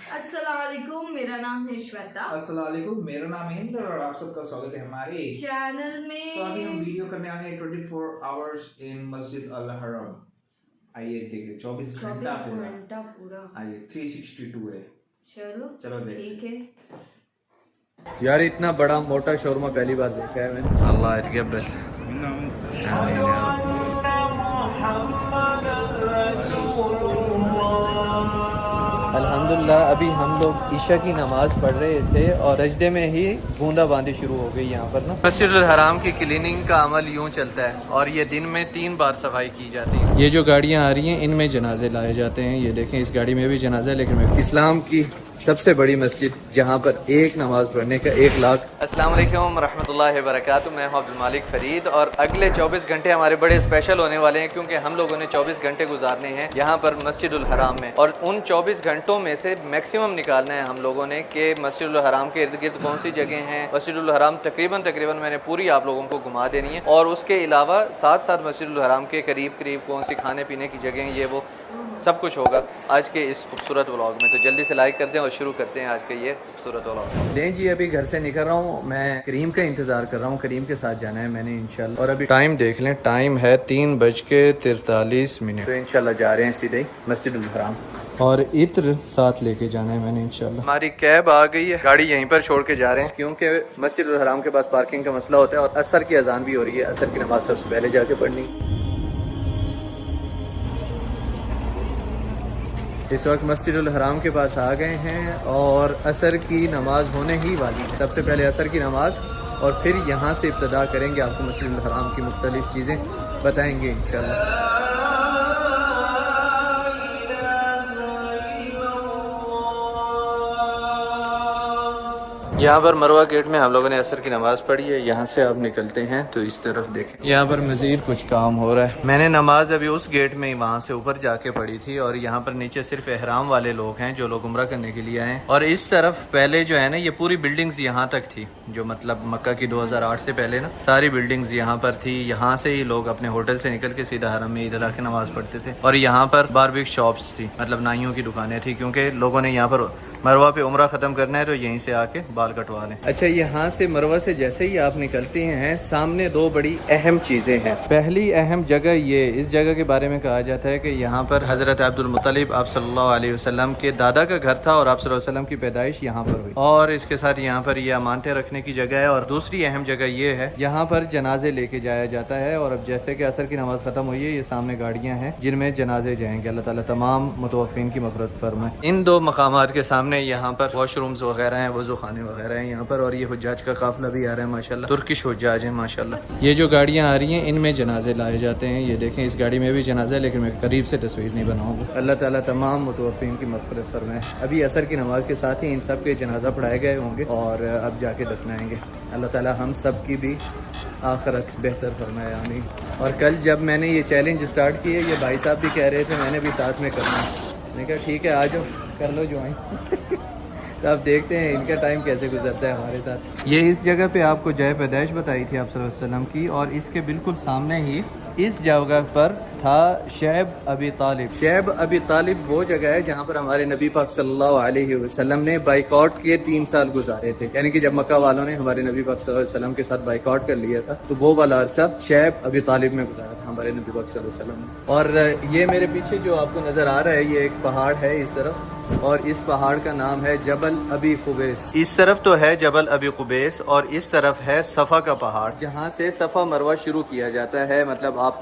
अस्सलामुअलैकुम, मेरा नाम है श्वेता। अस्सलामुअलैकुम, मेरा नाम है हिंद और आप सबका स्वागत है हमारे चैनल में। तो अभी हम वीडियो करने वाले हैं 24 आवर्स इन मस्जिद अल हरम। आइए देखिए 24 घंटा पूरा। आइए 362 है। चलो ठीक है। यार इतना बड़ा मोटा शोरमा पहली बार देखा है मैंने। अल्लाह यतकब्बल। अल्हम्दुलिल्लाह अभी हम लोग ईशा की नमाज पढ़ रहे थे और सजदे में ही बूंदाबांदी शुरू हो गई यहाँ पर ना। मस्जिद अल हराम की क्लीनिंग का अमल यूँ चलता है और ये दिन में 3 बार सफाई की जाती है। ये जो गाड़ियाँ आ रही हैं इनमें जनाजे लाए जाते हैं। ये देखें इस गाड़ी में भी जनाजा है, लेकिन इस्लाम की सबसे बड़ी मस्जिद जहाँ पर एक नमाज पढ़ने का 1 लाख। अस्सलाम वालेकुम रहमतुल्लाहि व बरकातुहू। मैं हूं अब्दुल मालिक फरीद और अगले 24 घंटे हमारे बड़े स्पेशल होने वाले हैं क्योंकि हम लोगों ने 24 घंटे गुजारने हैं यहाँ पर मस्जिदुल हराम में। और उन 24 घंटों में से मैक्सिमम निकालना है हम लोगों ने कि मस्जिदुल हराम के इर्द गिर्द कौन सी जगह हैं। मस्जिदुल हराम तकरीबन मैंने पूरी आप लोगों को घुमा देनी है और उसके अलावा साथ साथ मस्जिदुल हराम के करीब कौन सी खाने पीने की जगह ये वो सब कुछ होगा आज के इस खूबसूरत व्लॉग में। तो जल्दी से लाइक कर दें और शुरू करते हैं आज का ये खूबसूरत व्लॉग। दें जी, अभी घर से निकल रहा हूँ, मैं करीम का इंतज़ार कर रहा हूँ। करीम के साथ जाना है मैंने इंशाल्लाह। और अभी टाइम देख लें, टाइम है 3:43। तो इंशाल्लाह जा रहे हैं सीधे मस्जिदुल हराम और इत्र साथ लेके जाना है मैंने इंशाल्लाह। हमारी कैब आ गई है, गाड़ी यहीं पर छोड़ के जा रहे हैं क्योंकि मस्जिदुल हराम के पास पार्किंग का मसला होता है और असर की अजान भी हो रही है। असर की नमाज सबसे पहले जाके पढ़नी। इस वक्त मस्जिदुल हराम के पास आ गए हैं और असर की नमाज होने ही वाली है। सबसे पहले असर की नमाज और फिर यहाँ से इब्तदा करेंगे। आपको मस्जिदुल हराम की मुख्तलिफ चीज़ें बताएंगे इंशाल्लाह। यहाँ पर मरवा गेट में हम लोगों ने असर की नमाज पढ़ी है। यहाँ से आप निकलते हैं तो इस तरफ देखें, यहाँ पर मजीद कुछ काम हो रहा है। मैंने नमाज अभी उस गेट में ही वहाँ से ऊपर जाके पढ़ी थी और यहाँ पर नीचे सिर्फ एहराम वाले लोग हैं जो लोग उम्रा करने के लिए आए हैं। और इस तरफ पहले जो है ना, ये पूरी बिल्डिंग्स यहाँ तक थी, जो मतलब मक्का की 2008 से पहले ना सारी बिल्डिंग्स यहाँ पर थी। यहाँ से ही लोग अपने होटल से निकल के सीधा हरम में इधर आके नमाज पढ़ते थे। और यहाँ पर बारबिक शॉप्स थी, मतलब नाइयों की दुकानें थी, क्योंकि लोगों ने यहाँ पर मरवा पे उम्रा खत्म करना है तो यहीं से आके बाल कटवा लें। अच्छा, यहाँ से मरवा से जैसे ही आप निकलते हैं सामने 2 बड़ी अहम चीजें हैं। पहली अहम जगह ये, इस जगह के बारे में कहा जाता है कि यहाँ पर हजरत अब्दुल मुत्तलिब आप सल्लल्लाहु अलैहि वसल्लम के दादा का घर था और आप सल्लल्लाहु अलैहि वसल्लम की पैदाइश यहाँ पर हुई। और इसके साथ यहाँ पर ये अमानतें रखने की जगह है। और दूसरी अहम जगह ये है, यहाँ पर जनाजे लेके जाया जाता है। और अब जैसे कि असर की नमाज खत्म हुई है, ये सामने गाड़ियाँ हैं जिनमें जनाजे जाएंगे। अल्लाह ताला तमाम मुतवफ़्फ़ीन की मग़फ़िरत फरमाए। इन 2 मकामात के सामने यहाँ पर वॉशरूम्स वगैरह हैं, वज़ू खाने वगैरह हैं यहाँ पर। और ये हुज्जाज का काफिला भी आ रहा है माशाल्लाह, तुर्किश हुज्जाज है माशाल्लाह। ये जो गाड़ियाँ आ रही हैं इनमें जनाजे लाए जाते हैं। ये देखें इस गाड़ी में भी जनाजा है, लेकिन मैं करीब से तस्वीर नहीं बनाऊंगा। अल्लाह ताला तमाम मुतवफ़्फ़ीन की मग़फ़िरत फरमाए। अभी असर की नमाज के साथ ही इन सब के जनाजा पढ़ाए गए होंगे और अब जाके दफनाएंगे। अल्लाह ताला हम सब की भी आखिरत बेहतर फरमाए, आमीन। और कल जब मैंने ये चैलेंज स्टार्ट किए, ये भाई साहब भी कह रहे थे मैंने भी साथ में करना है। मैंने कहा ठीक है आ जाओ, कर लो ज्वाइन। तो आप देखते हैं इनका टाइम कैसे गुजरता है हमारे साथ। ये इस जगह पे आपको जय पैदाइश बताई थी आप सल्लल्लाहु अलैहि वसल्लम की, और इसके बिल्कुल सामने ही इस जगह पर था शैब अबी तालिब। शैब अबी तालिब वो जगह है जहाँ पर हमारे नबी पाक सल्लल्लाहु अलैहि वसल्लम ने बाइकआउट किए 3 साल गुजारे थे। यानी कि जब मक्का वालों ने हमारे नबी पाक सल्लल्लाहु अलैहि वसल्लम के साथ बाइकआउट कर लिया था, तो वो वाला अरसा शैब अबी तालिब में गुजारा था हमारे नबी पाक सल्लल्लाहु अलैहि वसल्लम। और ये मेरे पीछे जो आपको नजर आ रहा है, ये एक पहाड़ है इस तरफ, और इस पहाड़ का नाम है जबल अबी कुबैस। इस तरफ तो है जबल अबी कुबैस और इस तरफ है सफ़ा का पहाड़, जहाँ से सफ़ा मरवा शुरू किया जाता है। मतलब आप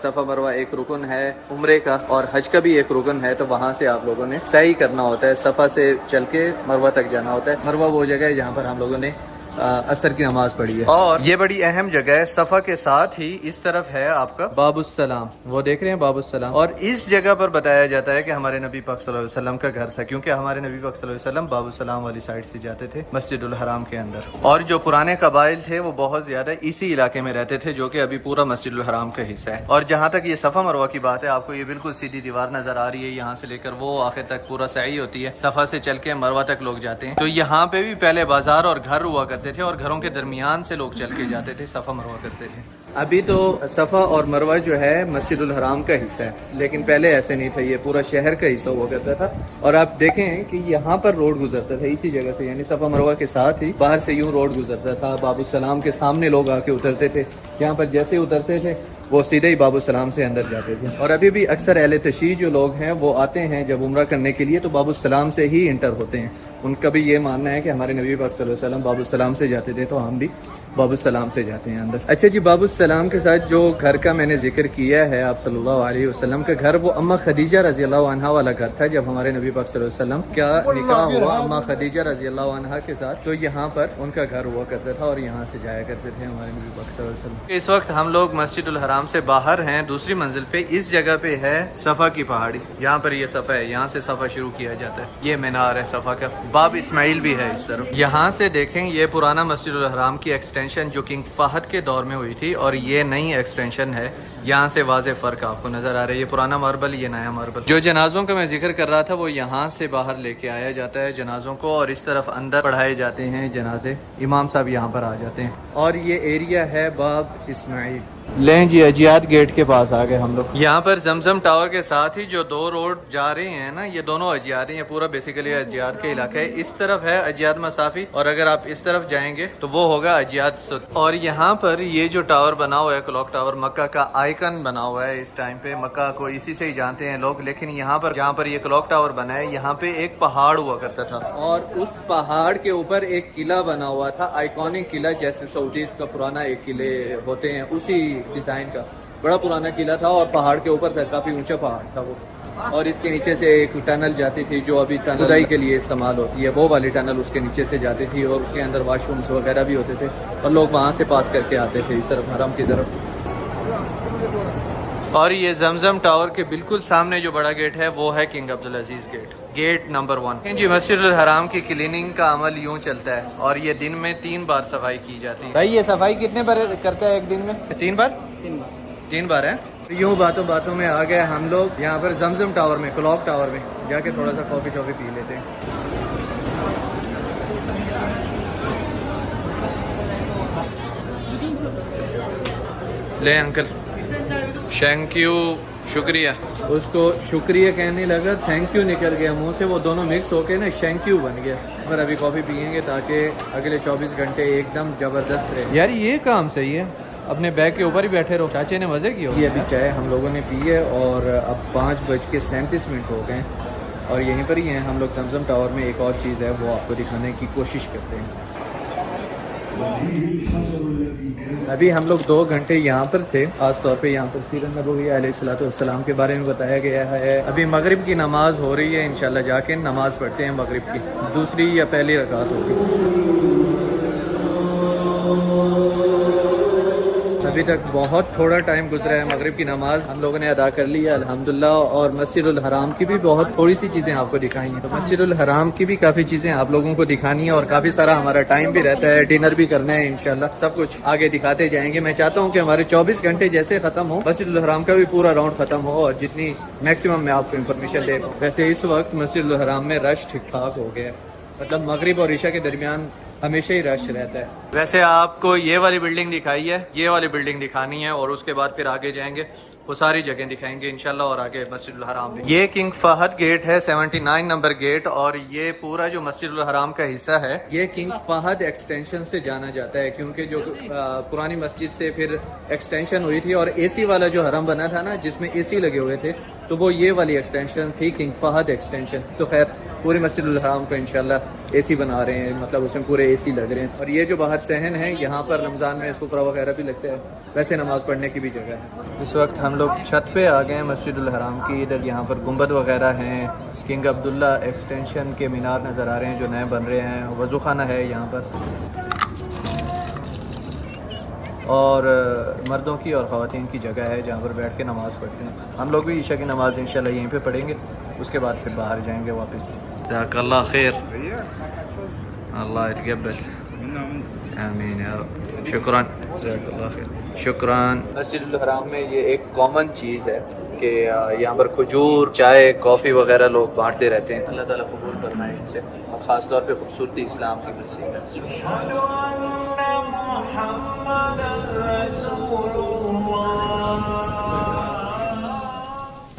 सफ़ा मरवा एक रुकन है उम्रे का और हज का भी एक रुकन है, तो वहाँ से आप लोगों ने सही करना होता है। सफ़ा से चल के मरवा तक जाना होता है। मरवा वो जगह है जहाँ पर हम लोगों ने असर की नमाज पढ़ी है। और ये बड़ी अहम जगह है। सफा के साथ ही इस तरफ है आपका बाबुस्सलाम, वो देख रहे हैं बाबुस्सलाम। और इस जगह पर बताया जाता है कि हमारे नबी पाक सल्लल्लाहु अलैहि वसल्लम का घर था, क्योंकि हमारे नबी पाक सल्लल्लाहु अलैहि वसल्लम बाबुस्सलाम वाली साइड से जाते थे मस्जिदुल हराम के अंदर। और जो पुराने कबाइल थे वो बहुत ज्यादा इसी इलाके में रहते थे, जो कि अभी पूरा मस्जिदुल हराम का हिस्सा है। और जहाँ तक ये सफा मरवा की बात है, आपको ये बिल्कुल सीधी दीवार नजर आ रही है, यहाँ से लेकर वो आखिर तक पूरा सही होती है। सफा से चल के मरवा तक लोग जाते हैं। तो यहाँ पे भी पहले बाजार और घर हुआ करते थे और घरों के दरमियान से लोग चल के जाते थे, सफ़ा मरवा करते थे। अभी तो सफ़ा और मरवा जो है मस्जिदुल हराम का हिस्सा है, लेकिन पहले ऐसे नहीं था, ये पूरा शहर का हिस्सा हुआ करता था। और आप देखें कि यहाँ पर रोड गुजरता था इसी जगह से, यानी सफ़ा मरवा के साथ ही बाहर से यूँ रोड गुजरता था। बाबू सलाम के सामने लोग आके उतरते थे, यहाँ पर जैसे उतरते थे वो सीधे ही बाबू सलाम से अंदर जाते थे। और अभी भी अक्सर अहले तशरीह जो लोग हैं वो आते हैं जब उम्रा करने के लिए तो बाबू सलाम से ही इंटर होते हैं। उनका भी ये मानना है कि हमारे नबी पाक सल्लल्लाहु अलैहि वसल्लम बाबू सलाम से जाते थे, तो हम भी बाबू सलाम से जाते हैं अंदर। अच्छा जी, बाबू सलाम के साथ जो घर का मैंने जिक्र किया है, आप सल्लल्लाहु अलैहि वसल्लम का घर, वो अम्मा खदीजा रजी अल्लाह अन्हा वाला घर था। जब हमारे नबी पाक सल्लल्लाहु अलैहि वसल्लम का निकाह हुआ अम्मा खदीजा रजी अल्लाह अन्हा के साथ, तो यहाँ पर उनका घर हुआ करता था और यहाँ से जाया करते थे हमारे नबी पाक सल्लल्लाहु अलैहि वसल्लम। इस वक्त हम लोग मस्जिदुल हराम से बाहर हैं, दूसरी मंजिल पे। इस जगह पे है सफ़ा की पहाड़ी, यहाँ पर ये सफ़ा है, यहाँ से सफ़ा शुरू किया जाता है। ये मीनार है सफ़ा का, बाब इस्माइल भी है इस तरफ। यहाँ से देखें ये पुराना मस्जिदुल हराम की एक्सटेंशन जो किंग फहद के दौर में हुई थी और ये नई एक्सटेंशन है। यहाँ से वाज़े फ़र्क आपको नज़र आ रहा है, ये पुराना मार्बल, ये नया मार्बल। जो जनाजों का मैं जिक्र कर रहा था वो यहाँ से बाहर लेके आया जाता है जनाजों को, और इस तरफ अंदर पढ़ाए जाते हैं जनाजे। इमाम साहब यहाँ पर आ जाते हैं। और ये एरिया है बाब इस्माइल। लें जी, अजियात गेट के पास आ गए हम लोग। यहाँ पर जमजम टावर के साथ ही जो दो रोड जा रहे हैं ना, ये दोनों अजियात हैं। ये पूरा बेसिकली अजियात का इलाका है। इस तरफ है अजियात मसाफी और अगर आप इस तरफ जाएंगे तो वो होगा अजियात सुद। और यहाँ पर ये जो टावर बना हुआ है, क्लॉक टावर, मक्का का आइकन बना हुआ है। इस टाइम पे मक्का को इसी से ही जानते हैं लोग। लेकिन यहाँ पर जहाँ पर ये क्लॉक टावर बना है, यहाँ पे एक पहाड़ हुआ करता था और उस पहाड़ के ऊपर एक किला बना हुआ था, आइकॉनिक किला, जैसे सऊदी का पुराना एक किले होते हैं उसी डिजाइन का। बड़ा पुराना किला था और पहाड़ के ऊपर था, काफी ऊंचा पहाड़ था वो। और इसके नीचे से एक टनल जाती थी जो अभी खुदाई के लिए इस्तेमाल होती है, वो वाली टनल उसके नीचे से जाती थी और उसके अंदर वाशरूम्स वगैरह भी होते थे और लोग वहाँ से पास करके आते थे इस तरफ हरम की तरफ। और ये जमजम टावर के बिल्कुल सामने जो बड़ा गेट है वो है किंग अब्दुल अजीज गेट, गेट नंबर 1 जी। मस्जिदुल हराम की क्लीनिंग का अमल यूँ चलता है और ये दिन में 3 बार सफाई की जाती है। भाई ये सफाई कितने बार करता है एक दिन में? 3 बार? 3 बार है। यूँ बातों बातों में आ गए हम लोग यहाँ पर जमजम टावर में, क्लॉक टावर में जाके थोड़ा सा कॉफी शॉफी पी लेते हैं। ले अंकल, थैंक यू, शुक्रिया। उसको शुक्रिया कहने लगा, थैंक यू निकल गया मुंह से, वो दोनों मिक्स होके ना थैंक यू बन गया। पर अभी कॉफ़ी पियेंगे ताकि अगले 24 घंटे एकदम ज़बरदस्त रहे। यार ये काम सही है, अपने बैग के ऊपर ही बैठे रहो। चाचे ने मज़े किए। ये अभी चाय हम लोगों ने पी है और अब 5:37 हो गए और यहीं पर ही हैं हम लोग जमजम टावर में। एक और चीज़ है वो आपको दिखाने की कोशिश करते हैं। अभी हम लोग 2 घंटे यहाँ पर थे, खास तौर पे यहाँ पर सीरत नबवी अलैहिस्सलातु वस्सलाम के बारे में बताया गया है। अभी मगरिब की नमाज हो रही है, इंशाल्लाह जाके नमाज पढ़ते हैं मगरिब की, दूसरी या पहली रकात होगी। अभी तक बहुत थोड़ा टाइम गुजरा है, मगरिब की नमाज हम लोगों ने अदा कर ली है अल्हम्दुलिल्लाह। और मस्जिदुल हराम की भी बहुत थोड़ी सी चीज़ें आपको दिखाई हैं, तो मस्जिदुल हराम की भी काफ़ी चीज़ें आप लोगों को दिखानी है और काफ़ी सारा हमारा टाइम भी रहता है, डिनर भी करना है इंशाल्लाह, सब कुछ आगे दिखाते जाएंगे। मैं चाहता हूँ कि हमारे 24 घंटे जैसे ख़त्म हो, मस्जिदुल हराम का भी पूरा राउंड ख़त्म हो और जितनी मैक्सिमम मैं आपको इन्फॉर्मेशन दे दूँ। वैसे इस वक्त मस्जिदुल हराम में रश ठीक ठाक हो गया है, मतलब मगरिब और ईशा के दरमियान हमेशा ही रश रहता है। वैसे आपको ये वाली बिल्डिंग दिखाई है, ये वाली बिल्डिंग दिखानी है और उसके बाद फिर आगे जाएंगे, वो सारी जगह दिखाएंगे इंशाल्लाह और आगे मस्जिदुल हराम भी। ये किंग फहद गेट है, 79 नंबर गेट, और ये पूरा जो मस्जिदुल हराम का हिस्सा है ये किंग फहद एक्सटेंशन से जाना जाता है, क्योंकि जो पुरानी मस्जिद से फिर एक्सटेंशन हुई थी और एसी वाला जो हरम बना था ना जिसमें एसी लगे हुए थे, तो वो ये वाली एक्सटेंशन थी, किंग फहद एक्सटेंशन। तो खैर पूरे मस्जिदुल हराम को इंशाल्लाह एसी बना रहे हैं, मतलब उसमें पूरे एसी लग रहे हैं। और ये जो बाहर सहन है, यहाँ पर रमज़ान में सुफरा वगैरह भी लगता है, वैसे नमाज़ पढ़ने की भी जगह है। इस वक्त हम लोग छत पे आ गए हैं मस्जिदुल हराम की। इधर यहाँ पर गुंबद वगैरह हैं, किंग अब्दुल्ला एक्सटेंशन के मीनार नज़र आ रहे हैं जो नए बन रहे हैं, वज़ू खाना है यहाँ पर और मर्दों की और ख़वातीन की जगह है जहाँ पर बैठ के नमाज़ पढ़ते हैं। हम लोग भी ईशा की नमाज़ इंशाल्लाह यहीं पे पढ़ेंगे, उसके बाद फिर बाहर जाएंगे वापस। जज़ाकल्लाह खैर, अल्लाह यतक़ब्बल, आमीन या रब, शुक्रान, जज़ाकल्लाह खैर, शुक्रान। मस्जिदुल हराम में ये एक कॉमन चीज़ है कि यहाँ पर खजूर, चाय, कॉफ़ी वगैरह लोग बांटते रहते हैं। अल्लाह ताला कबूल फरमाए इनसे, और ख़ास तौर पे खूबसूरती इस्लाम की मस्जिद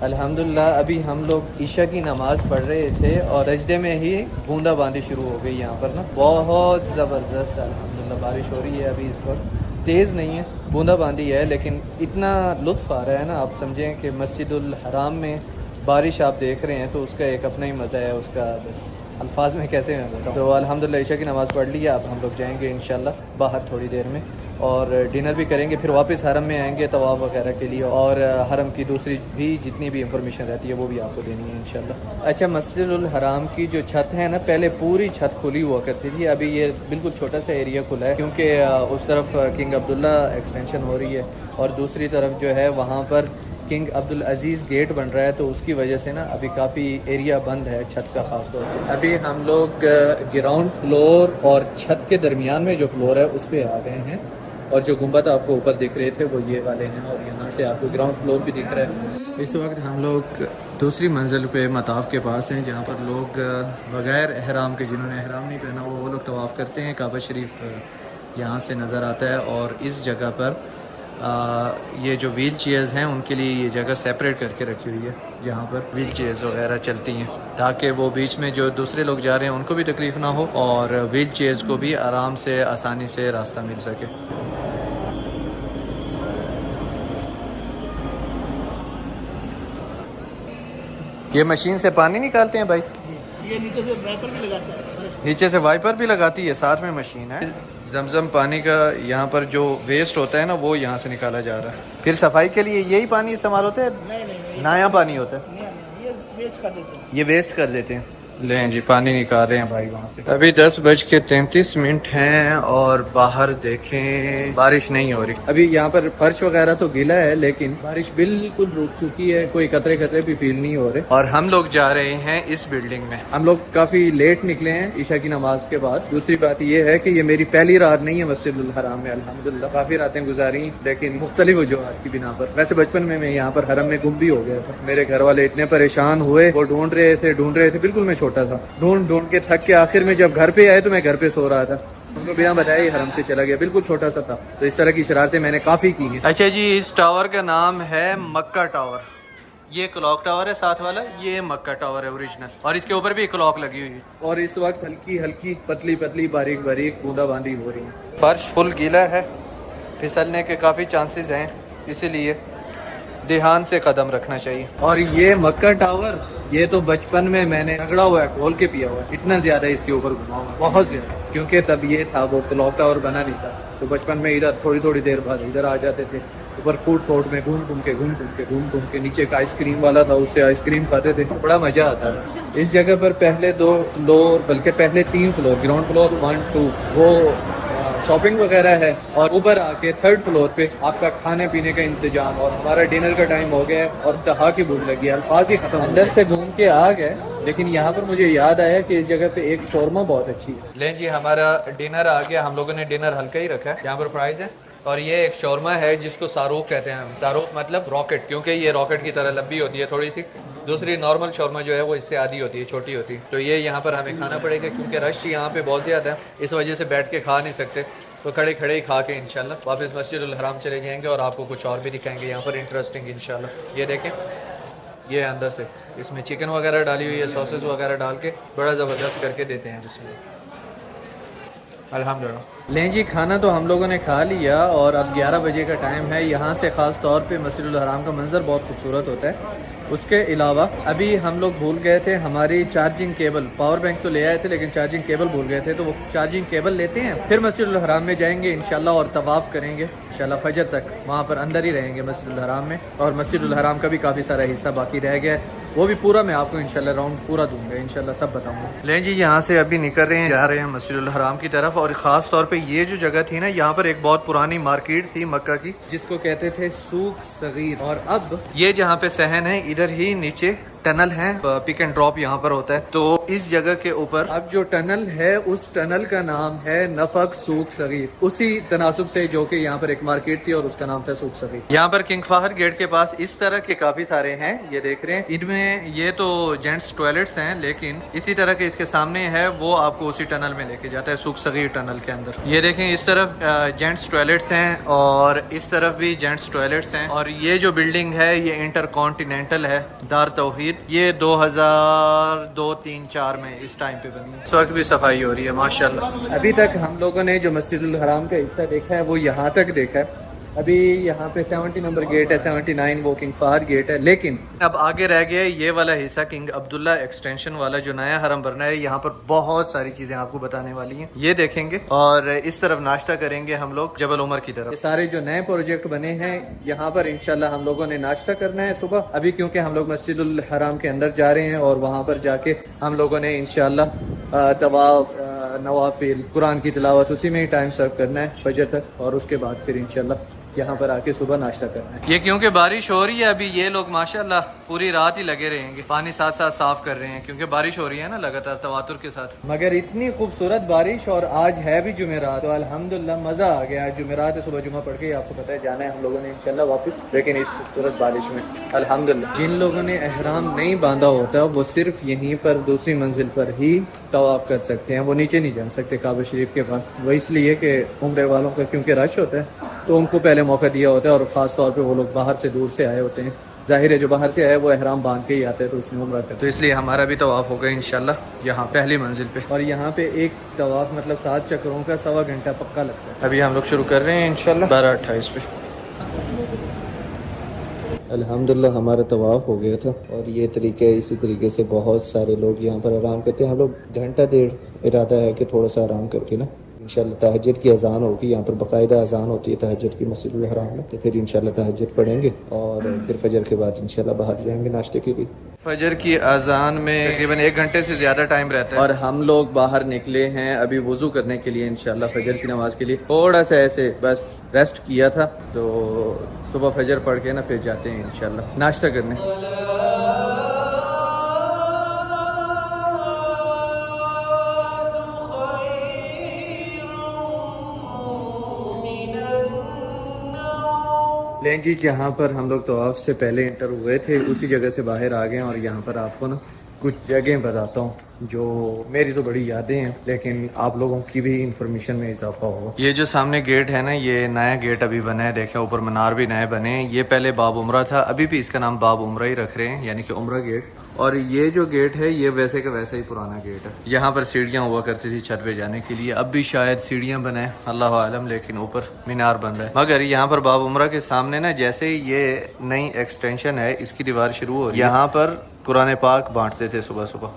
अल्हम्दुलिल्लाह। अभी हम लोग ईशा की नमाज़ पढ़ रहे थे और रजदे में ही बूंदाबांदी शुरू हो गई। यहाँ पर ना बहुत ज़बरदस्त अल्हम्दुलिल्लाह बारिश हो रही है। अभी इस वक्त तेज़ नहीं है, बूंदाबांदी है, लेकिन इतना लुत्फ़ आ रहा है ना, आप समझें कि मस्जिदुल हराम में बारिश आप देख रहे हैं तो उसका एक अपना ही मज़ा है, उसका बस अल्फाज में कैसे मैं बताऊँ। तो अल्हम्दुलिल्लाह ईशा की नमाज़ पढ़ ली है। अब हम लोग जाएंगे इंशाल्लाह बाहर थोड़ी देर में और डिनर भी करेंगे, फिर वापस हरम में आएंगे तवाफ़ वगैरह के लिए, और हरम की दूसरी भी जितनी भी इंफॉर्मेशन रहती है वो भी आपको देनी है इंशाल्लाह। अच्छा, मस्जिदुल हराम की जो छत है ना, पहले पूरी छत खुली हुआ करती थी, अभी ये बिल्कुल छोटा सा एरिया खुला है क्योंकि उस तरफ किंग अब्दुल्ला एक्सटेंशन हो रही है और दूसरी तरफ जो है वहाँ पर किंग अब्दुल अजीज़ गेट बन रहा है, तो उसकी वजह से ना अभी काफ़ी एरिया बंद है छत का ख़ास तौर पर। अभी हम लोग ग्राउंड फ्लोर और छत के दरमियान में जो फ्लोर है उस पर आ गए हैं, और जो गुंबद आपको ऊपर दिख रहे थे वो ये वाले हैं, और यहाँ से आपको ग्राउंड फ्लोर भी दिख रहा है। इस वक्त हम लोग दूसरी मंजिल पे मताफ़ के पास हैं, जहाँ पर लोग बग़ैर एहराम के, जिन्होंने एहराम नहीं पहना वो लोग तवाफ़ करते हैं। काबा शरीफ यहाँ से नज़र आता है, और इस जगह पर ये जो व्हील चेयर्स हैं उनके लिए ये जगह सेपरेट करके रखी हुई है, जहाँ पर व्हील चेयर्स वगैरह चलती हैं, ताकि वो बीच में जो दूसरे लोग जा रहे हैं उनको भी तकलीफ़ ना हो और व्हील चेयर्स को भी आराम से, आसानी से रास्ता मिल सके। ये मशीन से पानी निकालते हैं भाई, ये नीचे से वाइपर भी लगाता है, नीचे से वाइपर भी लगाती है, साथ में मशीन है। जमजम पानी का यहाँ पर जो वेस्ट होता है ना वो यहाँ से निकाला जा रहा है, फिर सफाई के लिए यही पानी इस्तेमाल होता है, नहीं नया पानी होता है, ये वेस्ट कर देते हैं। ये वेस्ट कर देते हैं। लें जी, पानी निकाल रहे हैं भाई वहाँ से। अभी 10:33 हैं और बाहर देखें बारिश नहीं हो रही। अभी यहाँ पर फर्श वगैरह तो गीला है, लेकिन बारिश बिल्कुल रुक चुकी है, कोई कतरे कतरे भी फील नहीं हो रहे। और हम लोग जा रहे हैं इस बिल्डिंग में। हम लोग काफी लेट निकले हैं ईशा की नमाज के बाद। दूसरी बात ये है कि ये मेरी पहली रात नहीं है मस्जिदुल हराम में, अल्हम्दुलिल्लाह काफी रातें गुजारी, लेकिन मुख्तलिफ वजूहात की बिना पर। वैसे बचपन में मैं यहाँ पर हरम में गुम भी हो गया था, मेरे घर वाले इतने परेशान हुए, वो ढूंढ रहे थे, बिल्कुल मैं छोटा था, ढूंढ के थक के आखिर में जब घर पे आए तो मैं घर पे सो रहा था, उनको बिना बताए हरम से चला गया, बिल्कुल छोटा सा था। तो इस तरह की शरारतें मैंने काफी की हैं। अच्छा जी, इस टावर का नाम है मक्का टावर। ये क्लॉक टावर है साथ वाला, ये मक्का टावर है ओरिजिनल, और इसके ऊपर भी क्लॉक लगी हुई है। और इस वक्त हल्की हल्की पतली पतली बारीक बारीक बूंदाबांदी हो रही है। फर्श फुल गीला है, फिसलने के काफी चांसेस हैं, इसीलिए ध्यान से कदम रखना चाहिए। और ये मक्का टावर, ये तो बचपन में मैंने रगड़ा हुआ है, खोल के पिया हुआ है, इतना ज्यादा इसके ऊपर घुमा हुआ है, बहुत ज्यादा, क्योंकि तब ये था, वो क्लॉक टावर बना नहीं था। तो बचपन में इधर थोड़ी थोड़ी देर बाद इधर आ जाते थे, ऊपर फूड कोर्ट में घूम के नीचे का आइसक्रीम वाला था, उससे आइसक्रीम खाते थे, बड़ा मजा आता था। इस जगह पर पहले 2 फ्लोर, बल्कि पहले 3 फ्लोर, ग्राउंड फ्लोर 1, 2 वो शॉपिंग वगैरह है, और ऊपर आके 3rd फ्लोर पे आपका खाने पीने का इंतजाम। और हमारा डिनर का टाइम हो गया और तहा की भूख लगी है, अल्फाज ही खत्म। अंदर से घूम के आ गए, लेकिन यहाँ पर मुझे याद आया कि इस जगह पे एक शोरमा बहुत अच्छी है। लें जी, हमारा डिनर आ गया। हम लोगों ने डिनर हल्का ही रखा है। यहाँ पर फ्राइज है, और ये एक शौरमा है जिसको सारूक कहते हैं। सारूक मतलब रॉकेट, क्योंकि ये रॉकेट की तरह लंबी होती है थोड़ी सी। दूसरी नॉर्मल शौरमा जो है वो इससे आधी होती है, छोटी होती है। तो ये यहाँ पर हमें खाना पड़ेगा, क्योंकि रश यहाँ पे बहुत ज़्यादा है, इस वजह से बैठ के खा नहीं सकते। तो खड़े खड़े ही खा के इंशाल्लाह वापस मस्जिदुल हराम चले जाएंगे, और आपको कुछ और भी दिखाएंगे यहाँ पर इंटरेस्टिंग इंशाल्लाह। ये देखें, ये अंदर से इसमें चिकन वगैरह डाली हुई है, सॉसेस वगैरह डाल के बड़ा ज़बरदस्त करके देते हैं इसमें, अल्हम्दुलिल्लाह। लें जी, खाना तो हम लोगों ने खा लिया और अब 11 बजे का टाइम है। यहाँ से ख़ास तौर पे मस्जिदुल हराम का मंज़र बहुत खूबसूरत होता है। उसके अलावा अभी हम लोग भूल गए थे हमारी चार्जिंग केबल, पावर बैंक तो ले आए थे लेकिन चार्जिंग केबल भूल गए थे, तो वो चार्जिंग केबल लेते हैं, फिर मस्जिदुल हराम में जाएंगे इंशाल्लाह और तवाफ़ करेंगे इंशाल्लाह फजर तक। वहाँ पर अंदर ही रहेंगे मस्जिदुल हराम में, और मस्जिदुल हराम का भी काफ़ी सारा हिस्सा बाकी रह गया है, वो भी पूरा मैं आपको इंशाल्लाह राउंड पूरा दूंगा, इंशाल्लाह सब बताऊंगा। लें जी, यहाँ से अभी निकल रहे हैं, जा रहे हैं मस्जिदुल हराम की तरफ। और ख़ास तौर पे ये जो जगह थी ना, यहाँ पर एक बहुत पुरानी मार्केट थी मक्का की, जिसको कहते थे सूक सगीर। और अब ये जहाँ पे सहन है, इधर ही नीचे टनल है, पिक एंड ड्रॉप यहाँ पर होता है। तो इस जगह के ऊपर अब जो टनल है उस टनल का नाम है नफक सूक सगीर, उसी तनासुब से जो कि यहाँ पर एक मार्केट थी और उसका नाम था सूक सगीर। यहाँ पर किंग फाहर गेट के पास इस तरह के काफी सारे हैं, ये देख रहे हैं। इनमें ये तो जेंट्स टॉयलेट्स हैं, लेकिन इसी तरह के इसके सामने है वो आपको उसी टनल में लेके जाता है, सूक सगीर टनल के अंदर। ये देखें इस तरफ जेंट्स टॉयलेट्स हैं और इस तरफ भी जेंट्स टॉयलेट्स हैं। और ये जो बिल्डिंग है ये इंटरकॉन्टिनेंटल है, दार तौहीद। ये 2002-3-4 में इस टाइम पे बनी है। इस वक्त भी सफाई हो रही है माशाल्लाह। अभी तक हम लोगों ने जो मस्जिदुल हराम का हिस्सा देखा है वो यहाँ तक देखा है। अभी यहाँ पे 70 नंबर गेट है, 79 वो किंग फाहर गेट है, लेकिन अब आगे रह गया ये वाला हिस्सा किंग अब्दुल्ला एक्सटेंशन वाला जो नया हरम बनना है। यहाँ पर बहुत सारी चीजें आपको बताने वाली हैं, ये देखेंगे और इस तरफ नाश्ता करेंगे हम लोग जबल उमर की तरफ। ये सारे जो नए प्रोजेक्ट बने हैं यहाँ पर इंशाल्लाह हम लोगों ने नाश्ता करना है सुबह, अभी क्योंकि हम लोग मस्जिदुल हराम के अंदर जा रहे हैं और वहाँ पर जाके हम लोगों ने इंशाल्लाह तवाफ, नवाफिल, कुरान की तिलावत उसी में ही टाइम सर्व करना है फजर तक, और उसके बाद फिर इंशाल्लाह यहाँ पर आके सुबह नाश्ता करना है। ये क्योंकि बारिश हो रही है अभी ये लोग माशाल्लाह पूरी रात ही लगे रहेंगे, पानी साथ साथ साफ कर रहे हैं क्योंकि बारिश हो रही है ना लगातार तवातुर के साथ। मगर इतनी खूबसूरत बारिश, और आज है भी जुमेरात, तो अल्हम्दुलिल्लाह मजा आ गया। आज जुमेरात है, सुबह जुमा पढ़ के आपको पता है जाना है हम लोगों ने इंशाल्लाह वापस, लेकिन इस खूबसूरत बारिश में अल्हम्दुलिल्लाह। जिन लोगों ने एहराम नहीं बांधा होता वो सिर्फ यहीं पर दूसरी मंजिल पर ही तवाफ कर सकते हैं, वो नीचे नहीं जा सकते काबा शरीफ के पास। वो इसलिए कि उम्रे वालों का क्योंकि रश होता है तो उनको पहले मौका दिया होता है, और ख़ास तौर पे वो लोग बाहर से दूर से आए होते हैं। जाहिर है जो बाहर से आए वो एहराम बांध के ही आते हैं तो उसमें उम्रा करते हैं। तो इसलिए हमारा भी तवाफ़ होगा इंशाल्लाह यहाँ पहली मंजिल पे। और यहाँ पे एक तवाफ़ मतलब 7 चक्रों का 1.25 घंटा पक्का लगता है। अभी हम लोग शुरू कर रहे हैं इंशाल्लाह 12:28 पे। अल्हम्दुलिल्लाह हमारा तवाफ़ हो गया था, और ये तरीके इसी तरीके से बहुत सारे लोग यहाँ पर आराम करते हैं। हम लोग घंटा डेढ़ इरादा है कि थोड़ा सा आराम करके ना इंशाल्लाह तहज्जुद की अजान होगी, यहाँ पर बाकायदा अजान होती है तहज्जुद की मस्जिदुल हराम में, तो फिर इंशाल्लाह तहज्जुद पढ़ेंगे और फिर फजर के बाद इंशाल्लाह बाहर जाएंगे नाश्ते के लिए। फजर की अजान में तकरीबन 1 घंटे से ज़्यादा टाइम रहता है और हम लोग बाहर निकले हैं अभी वुज़ू करने के लिए इंशाल्लाह फजर की नमाज के लिए। थोड़ा सा ऐसे बस रेस्ट किया था, तो सुबह फजर पढ़ के ना फिर जाते हैं इंशाल्लाह नाश्ता करने। लें जी, जहाँ पर हम लोग तवाफ से पहले इंटर हुए थे उसी जगह से बाहर आ गए हैं, और यहाँ पर आपको ना कुछ जगह बताता हूँ जो मेरी तो बड़ी यादें हैं, लेकिन आप लोगों की भी इंफॉर्मेशन में इजाफा होगा। ये जो सामने गेट है ना, ये नया गेट अभी बना है, देखें ऊपर मीनार भी नए बने हैं। ये पहले बाब उमरा था, अभी भी इसका नाम बाब उमरा ही रख रहे हैं, यानी कि उमरा गेट। और ये जो गेट है ये वैसे का वैसा ही पुराना गेट है। यहाँ पर सीढ़ियाँ हुआ करती थी छत पे जाने के लिए, अब भी शायद सीढ़ियाँ बनाए अल्लाह आलम, लेकिन ऊपर मीनार बन रहा है। मगर यहाँ पर बाब उमरा के सामने ना जैसे ही ये नई एक्सटेंशन है इसकी दीवार शुरू हो रही है, यहाँ पर कुरान पाक बांटते थे सुबह सुबह,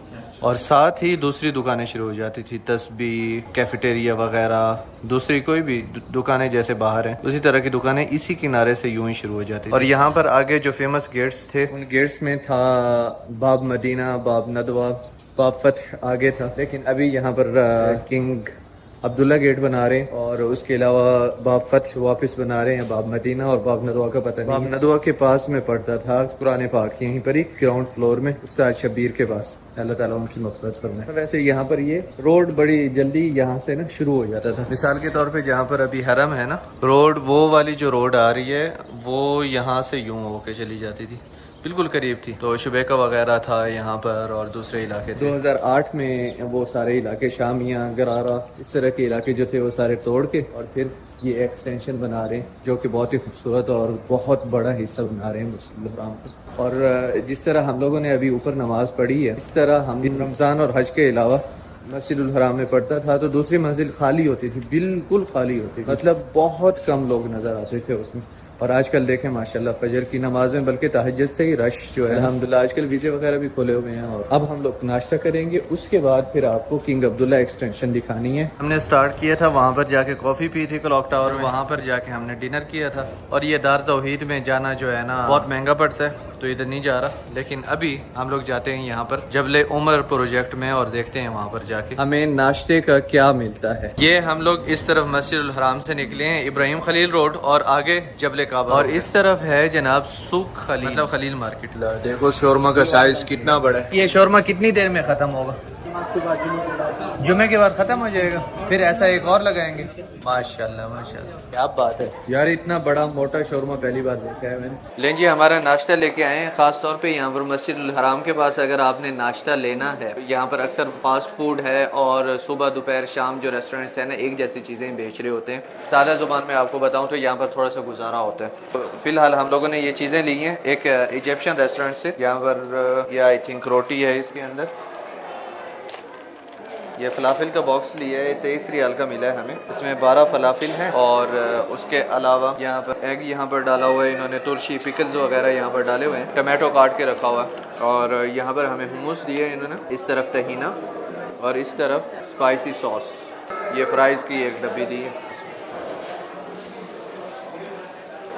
और साथ ही दूसरी दुकानें शुरू हो जाती थी, तस्बीह, कैफेटेरिया वगैरह, दूसरी कोई भी दुकानें जैसे बाहर हैं उसी तरह की दुकानें इसी किनारे से यूं ही शुरू हो जाती थी। और यहाँ पर आगे जो फेमस गेट्स थे उन गेट्स में था बाब मदीना, बाब नदवा, बाब फतह आगे था, लेकिन अभी यहाँ पर किंग अब्दुल्ला गेट बना रहे हैं, और उसके अलावा बाब फतह वापस बना रहे हैं, बाब मदीना और बाब नदवा का पता नहीं। बाब नदवा के पास में पड़ता था कुरान पाक, यहीं पर ही ग्राउंड फ्लोर में उस्ताद शब्बीर के पास, अल्लाह ताला उनकी मग़फ़िरत फरमाए। वैसे यहाँ पर ये रोड बड़ी जल्दी यहाँ से ना शुरू हो जाता था। मिसाल के तौर पे जहाँ पर अभी हरम है ना, रोड वो वाली जो रोड आ रही है वो यहाँ से यूं होके चली जाती थी, बिल्कुल करीब थी। तो शुबेका वगैरह था यहाँ पर और दूसरे इलाके थे। 2008 में वो सारे इलाके शामिया, गरारा, इस तरह के इलाके जो थे वो सारे तोड़ के और फिर ये एक्सटेंशन बना रहे हैं, जो कि बहुत ही खूबसूरत और बहुत बड़ा हिस्सा बना रहे हैं मस्जिदुल हराम का। और जिस तरह हम लोगों ने अभी ऊपर नमाज पढ़ी है, इस तरह हम रमज़ान और हज के अलावा मस्जिदुल हराम में पढ़ता था तो दूसरी मंजिल खाली होती थी, बिल्कुल खाली होती थी, मतलब बहुत कम लोग नजर आते थे उसमें। और आजकल देखें माशाल्लाह फजर की नमाज में बल्कि तहज्जुद से ही रश जो है अल्हम्दुलिल्लाह, आजकल वीजे वगैरह भी खोले हुए हैं। और अब हम लोग नाश्ता करेंगे, उसके बाद फिर आपको किंग अब्दुल्ला एक्सटेंशन दिखानी है। हमने स्टार्ट किया था वहाँ पर जाके कॉफी पी थी क्लॉक टावर में, वहाँ पर जाके हमने डिनर किया था। और ये दार तौहीद में जाना जो है ना बहुत महंगा पड़ता है, तो इधर नहीं जा रहा। लेकिन अभी हम लोग जाते हैं यहाँ पर जबले उमर प्रोजेक्ट में और देखते हैं वहाँ पर जाके हमें नाश्ते का क्या मिलता है। ये हम लोग इस तरफ मस्जिदुल हराम से निकले हैं, इब्राहिम खलील रोड, और आगे जबले काबा, और इस तरफ है जनाब सूख खलील, मतलब खलील मार्केट। देखो शोरमा का साइज कितना बड़ा है। ये शोरमा कितनी देर में खत्म होगा? जुमे के बाद खत्म हो जाएगा, फिर ऐसा एक और लगाएंगे। माशाल्लाह माशाल्लाह, क्या बात है यार, इतना बड़ा मोटा शोरमा पहली बार देखा है मैंने। लें जी, हमारा नाश्ता लेके आए हैं। खास तौर पे यहाँ पर मस्जिदुल हराम के पास अगर आपने नाश्ता लेना है, यहाँ पर अक्सर फास्ट फूड है और सुबह दोपहर शाम जो रेस्टोरेंट्स हैं ना, एक जैसी चीज़ें बेच रहे होते हैं। सादा ज़ुबान में आपको बताऊँ तो यहाँ पर थोड़ा सा गुजारा होता है। तो फिलहाल हम लोगों ने ये चीज़ें ली हैं एक इजिप्शियन रेस्टोरेंट से। यहाँ पर ये आई थिंक रोटी है इसके अंदर। ये फलाफिल का बॉक्स लिया है, 23 रियाल का मिला है हमें। इसमें 12 फलाफिल हैं और उसके अलावा यहाँ पर एग यहाँ पर डाला हुआ है इन्होंने, तुरशी पिकल्स वगैरह यहाँ पर डाले हुए हैं, टमाटो काट के रखा हुआ है। और यहाँ पर हमें हुमूस दिए है इन्होंने, इस तरफ तहीना और इस तरफ स्पाइसी सॉस। ये फ्राइज़ की एक डब्बी दी है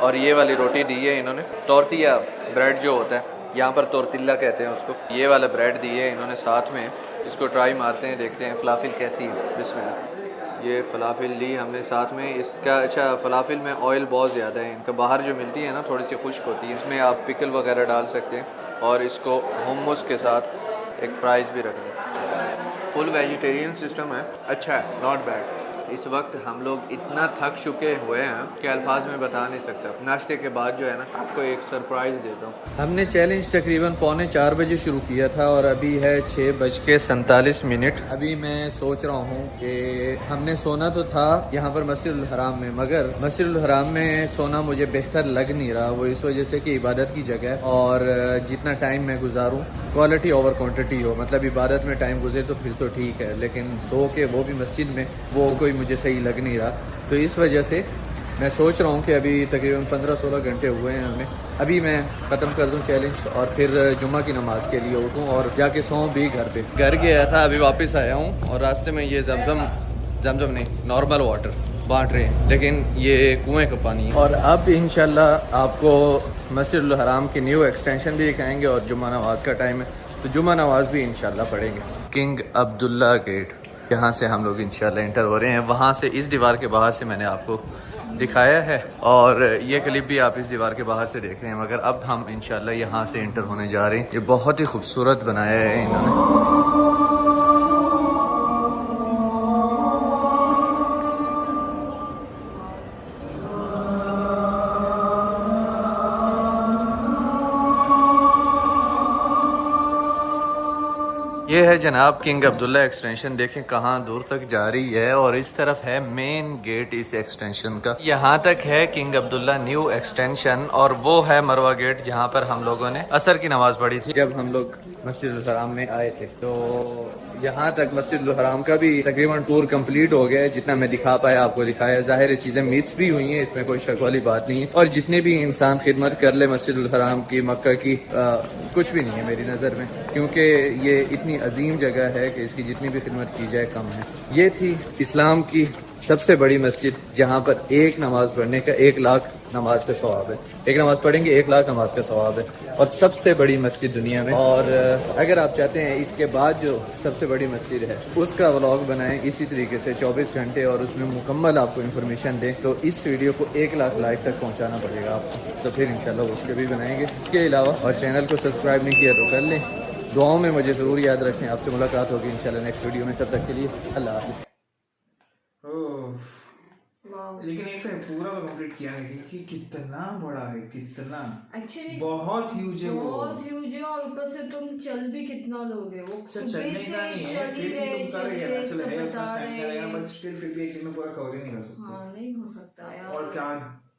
और ये वाली रोटी दी है इन्होंने। टोर्टिया ब्रेड जो होता है, यहाँ पर तोरतिल्ला कहते हैं उसको, ये वाला ब्रेड दिए है इन्होंने साथ में। इसको ट्राई मारते हैं, देखते हैं फलाफिल कैसी है। बिस्मिल्लाह। ये फलाफिल ली हमने साथ में इसका। अच्छा, फलाफिल में ऑयल बहुत ज़्यादा है इनका, बाहर जो मिलती है ना थोड़ी सी खुश्क होती है। इसमें आप पिकल वगैरह डाल सकते हैं और इसको हुम्मस के साथ एक फ्राइज़ भी रख दें। फुल वेजिटेरियन सिस्टम है, अच्छा है, नॉट बैड। इस वक्त हम लोग इतना थक चुके हुए हैं कि अल्फाज में बता नहीं सकता। नाश्ते के बाद जो है ना, आपको एक सरप्राइज़ देता हूँ। हमने चैलेंज तकरीबन 3:45 बजे शुरू किया था और अभी है 6:47। अभी मैं सोच रहा हूँ कि हमने सोना तो था यहाँ पर मस्जिदुल हराम में, मगर मस्जिदुल हराम में सोना मुझे बेहतर लग नहीं रहा। वो इस वजह से कि इबादत की जगह है और जितना टाइम मैं गुजारूँ, क्वालिटी ओवर क्वांटिटी हो, मतलब इबादत में टाइम गुजरे तो फिर तो ठीक है, लेकिन सो के वो भी मस्जिद में, वो कोई मुझे सही लग नहीं रहा। तो इस वजह से मैं सोच रहा हूँ कि अभी तकरीबन 15-16 घंटे हुए हैं हमें, अभी मैं ख़त्म कर दूँ चैलेंज और फिर जुम्मा की नमाज़ के लिए उठूँ और जाके सोऊं भी घर पे। घर गया था, अभी वापस आया हूँ और रास्ते में ये जमजम नहीं, नॉर्मल वाटर बांट रहे हैं, लेकिन ये कुएँ का पानी है। और अब इंशाल्लाह आपको मस्जिदुल हराम की न्यू एक्सटेंशन भी दिखाएंगे और जुम्मा नवाज़ का टाइम है तो जुम्मा नवाज़ भी इंशाल्लाह पढ़ेंगे। किंग अब्दुल्ला गेट, यहाँ से हम लोग इंशाल्लाह एंटर हो रहे हैं। वहाँ से इस दीवार के बाहर से मैंने आपको दिखाया है और ये क्लिप भी आप इस दीवार के बाहर से देख रहे हैं, मगर अब हम इंशाल्लाह यहाँ से एंटर होने जा रहे हैं। ये बहुत ही खूबसूरत बनाया है इन्होंने। ये है जनाब किंग अब्दुल्ला एक्सटेंशन, देखें कहाँ दूर तक जा रही है और इस तरफ है मेन गेट इस एक्सटेंशन का। यहाँ तक है किंग अब्दुल्ला न्यू एक्सटेंशन और वो है मरवा गेट जहाँ पर हम लोगों ने असर की नमाज पढ़ी थी जब हम लोग मस्जिदुल हराम में आए थे। तो यहाँ तक मस्जिदुल हराम का भी तकरीबन टूर कंप्लीट हो गया है। जितना मैं दिखा पाया आपको दिखाया। ज़ाहिर है चीज़ें मिस भी हुई हैं, इसमें कोई शक वाली बात नहीं है। और जितने भी इंसान खिदमत कर ले मस्जिदुल हराम की, मक्का की, कुछ भी नहीं है मेरी नज़र में, क्योंकि ये इतनी अजीम जगह है कि इसकी जितनी भी खिदमत की जाए कम है। ये थी इस्लाम की सबसे बड़ी मस्जिद जहाँ पर एक नमाज पढ़ने का 1 लाख नमाज का सवाब है। एक नमाज पढ़ेंगे 1 लाख नमाज का सवाब है और सबसे बड़ी मस्जिद दुनिया में। और अगर आप चाहते हैं इसके बाद जो सबसे बड़ी मस्जिद है उसका व्लॉग बनाएं इसी तरीके से 24 घंटे और उसमें मुकम्मल आपको इन्फॉर्मेशन दें, तो इस वीडियो को 1 लाख लाइक तक पहुँचाना पड़ेगा आपको। तो फिर इंशाल्लाह उसके भी बनाएंगे। इसके अलावा और चैनल को सब्सक्राइब नहीं किया तो कर लें। दुआओं में मुझे ज़रूर याद रखें। आपसे मुलाकात होगी इंशाल्लाह नेक्स्ट वीडियो में। तब तक के लिए अल्लाह हाफ़िज़। लेकिन एक तो पूरा कंप्लीट किया है कि कितना बड़ा है, कितना एक्चुअली बहुत ह्यूज है, बहुत ह्यूज है। और ऊपर से तुम चल भी कितना लोगे, वो चलने का नहीं है, फिर भी तुम कर रहे हो, चलो है अपना स्टैंड करेगा, बट स्टिल फिर भी एक दिन में पूरा कवर ही नहीं कर सकते। हाँ नहीं हो सकता यार। और क्या,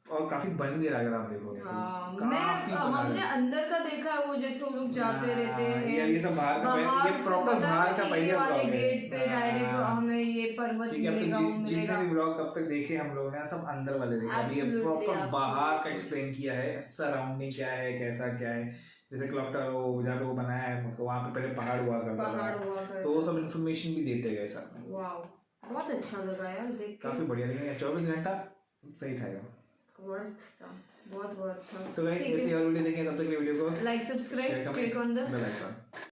और काफी बन भी रहा है अगर आप देखोगे। हाँ, काफी हमने अंदर का देखा है, वो जैसे वो लोग जाते रहते हैं। ये सब बाहर का, ये प्रॉपर बाहर का पहले वाले ब्लॉग है। गेट पे डायरेक्ट हमें ये पर्वत ठीक है, अब मिलेगा, तो जितने भी ब्लॉग अब तक देखे हम लोग ने सब अंदर वाले देखे। अभी ये प्रॉपर बाहर का एक्सप्लेन किया है, सराउंडिंग क्या है, कैसा क्या है। जैसे क्लॉक टावर वो जहाँ पे वो बनाया है वहाँ पे पहले पहाड़ हुआ करता था, तो वो सब इन्फॉर्मेशन भी देते गए साथ में। वाओ, बहुत अच्छा लगा यार देख के, काफी बढ़िया। लेकिन 24 घंटा सही था, वर्थ था, बहुत वर्थ था। तो गाइस ऐसी और वीडियो देखें, तब तक के लिए वीडियो को like, subscribe, click on the bell icon.